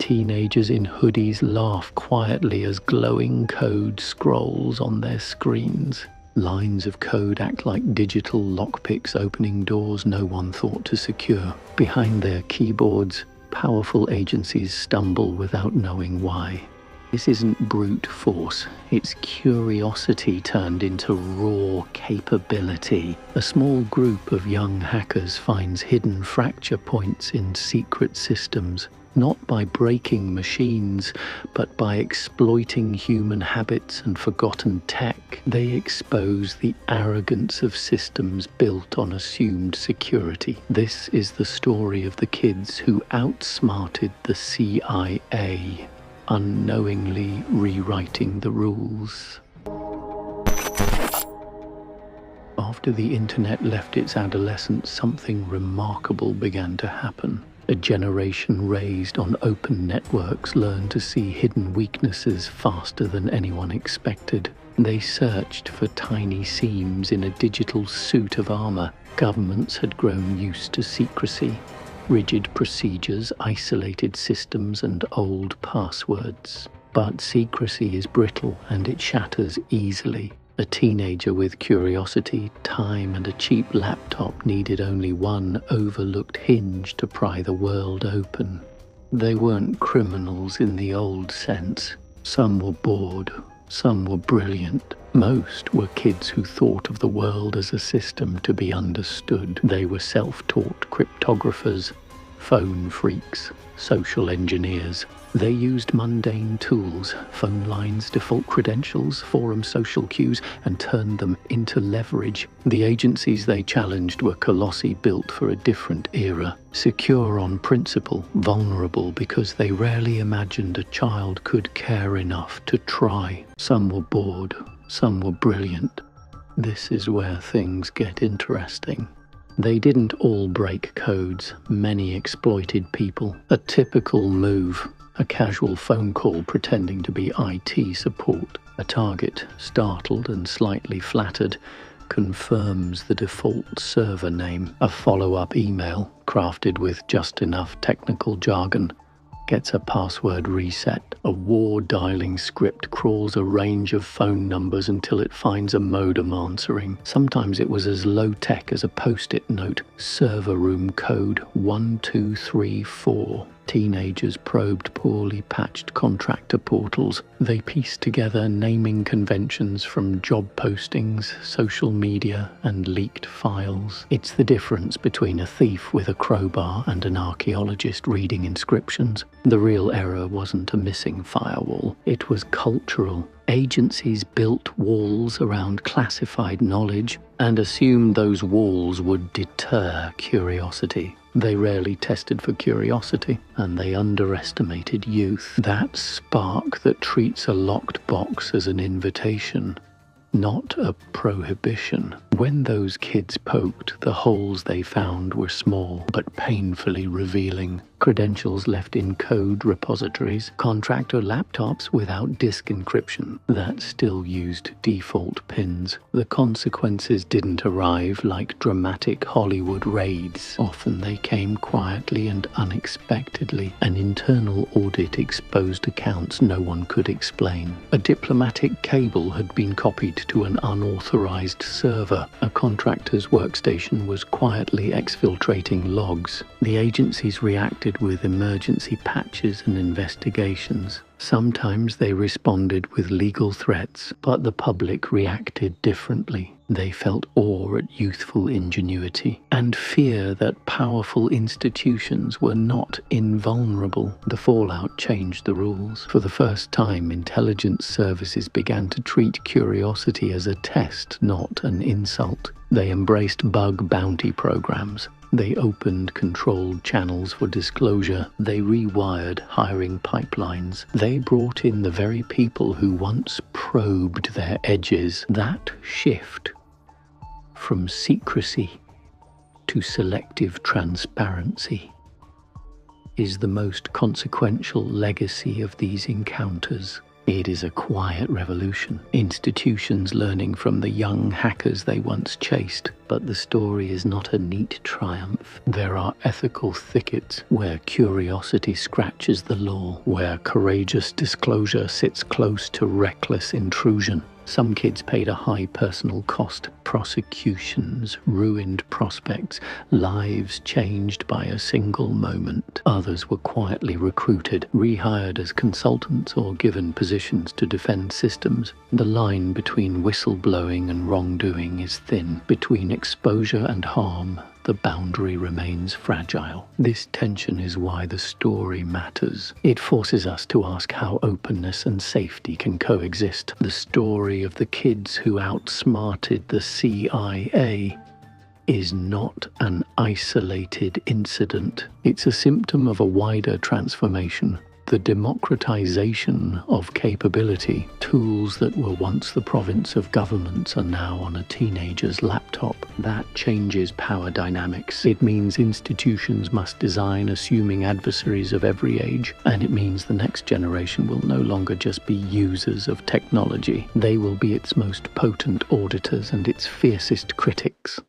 Teenagers in hoodies laugh quietly as glowing code scrolls on their screens. Lines of code act like digital lockpicks opening doors no one thought to secure. Behind their keyboards, powerful agencies stumble without knowing why. This isn't brute force, it's curiosity turned into raw capability. A small group of young hackers finds hidden fracture points in secret systems, not by breaking machines, but by exploiting human habits and forgotten tech. They expose the arrogance of systems built on assumed security. This is the story of the kids who outsmarted the CIA, unknowingly rewriting the rules. After the internet left its adolescence, something remarkable began to happen. A generation raised on open networks learned to see hidden weaknesses faster than anyone expected. They searched for tiny seams in a digital suit of armor. Governments had grown used to secrecy. Rigid procedures, isolated systems, and old passwords. But secrecy is brittle and it shatters easily. A teenager with curiosity, time, and a cheap laptop needed only one overlooked hinge to pry the world open. They weren't criminals in the old sense. Some were bored, some were brilliant. Most were kids who thought of the world as a system to be understood. They were self-taught cryptographers, phone freaks, social engineers. They used mundane tools, phone lines, default credentials, forum social cues, and turned them into leverage. The agencies they challenged were colossi built for a different era, secure on principle, vulnerable because they rarely imagined a child could care enough to try. Some were bored, some were brilliant. This is where things get interesting. They didn't all break codes. Many exploited people. A typical move. A casual phone call pretending to be IT support. A target, startled and slightly flattered, confirms the default server name. A follow-up email, crafted with just enough technical jargon, gets a password reset. A war dialing script crawls a range of phone numbers until it finds a modem answering. Sometimes it was as low-tech as a post-it note. Server room code 1234. Teenagers probed poorly patched contractor portals. They pieced together naming conventions from job postings, social media, and leaked files. It's the difference between a thief with a crowbar and an archaeologist reading inscriptions. The real error wasn't a missing firewall. It was cultural. Agencies built walls around classified knowledge and assumed those walls would deter curiosity. They rarely tested for curiosity, and they underestimated youth. That spark that treats a locked box as an invitation, not a prohibition. When those kids poked, the holes they found were small, but painfully revealing. Credentials left in code repositories, contractor laptops without disk encryption that still used default pins. The consequences didn't arrive like dramatic Hollywood raids. Often they came quietly and unexpectedly. An internal audit exposed accounts no one could explain. A diplomatic cable had been copied to an unauthorized server. A contractor's workstation was quietly exfiltrating logs. The agencies reacted with emergency patches and investigations. Sometimes they responded with legal threats, but the public reacted differently. They felt awe at youthful ingenuity and fear that powerful institutions were not invulnerable. The fallout changed the rules. For the first time, intelligence services began to treat curiosity as a test, not an insult. They embraced bug bounty programs. They opened controlled channels for disclosure. They rewired hiring pipelines. They brought in the very people who once probed their edges. That shift from secrecy to selective transparency is the most consequential legacy of these encounters. It is a quiet revolution, institutions learning from the young hackers they once chased. But the story is not a neat triumph. There are ethical thickets where curiosity scratches the law, where courageous disclosure sits close to reckless intrusion. Some kids paid a high personal cost. Prosecutions, ruined prospects, lives changed by a single moment. Others were quietly recruited, rehired as consultants, or given positions to defend systems. The line between whistleblowing and wrongdoing is thin. Between exposure and harm, the boundary remains fragile. This tension is why the story matters. It forces us to ask how openness and safety can coexist. The story of the kids who outsmarted the CIA is not an isolated incident. It's a symptom of a wider transformation. The democratization of capability. Tools that were once the province of governments are now on a teenager's laptop. That changes power dynamics. It means institutions must design assuming adversaries of every age, and it means the next generation will no longer just be users of technology. They will be its most potent auditors and its fiercest critics.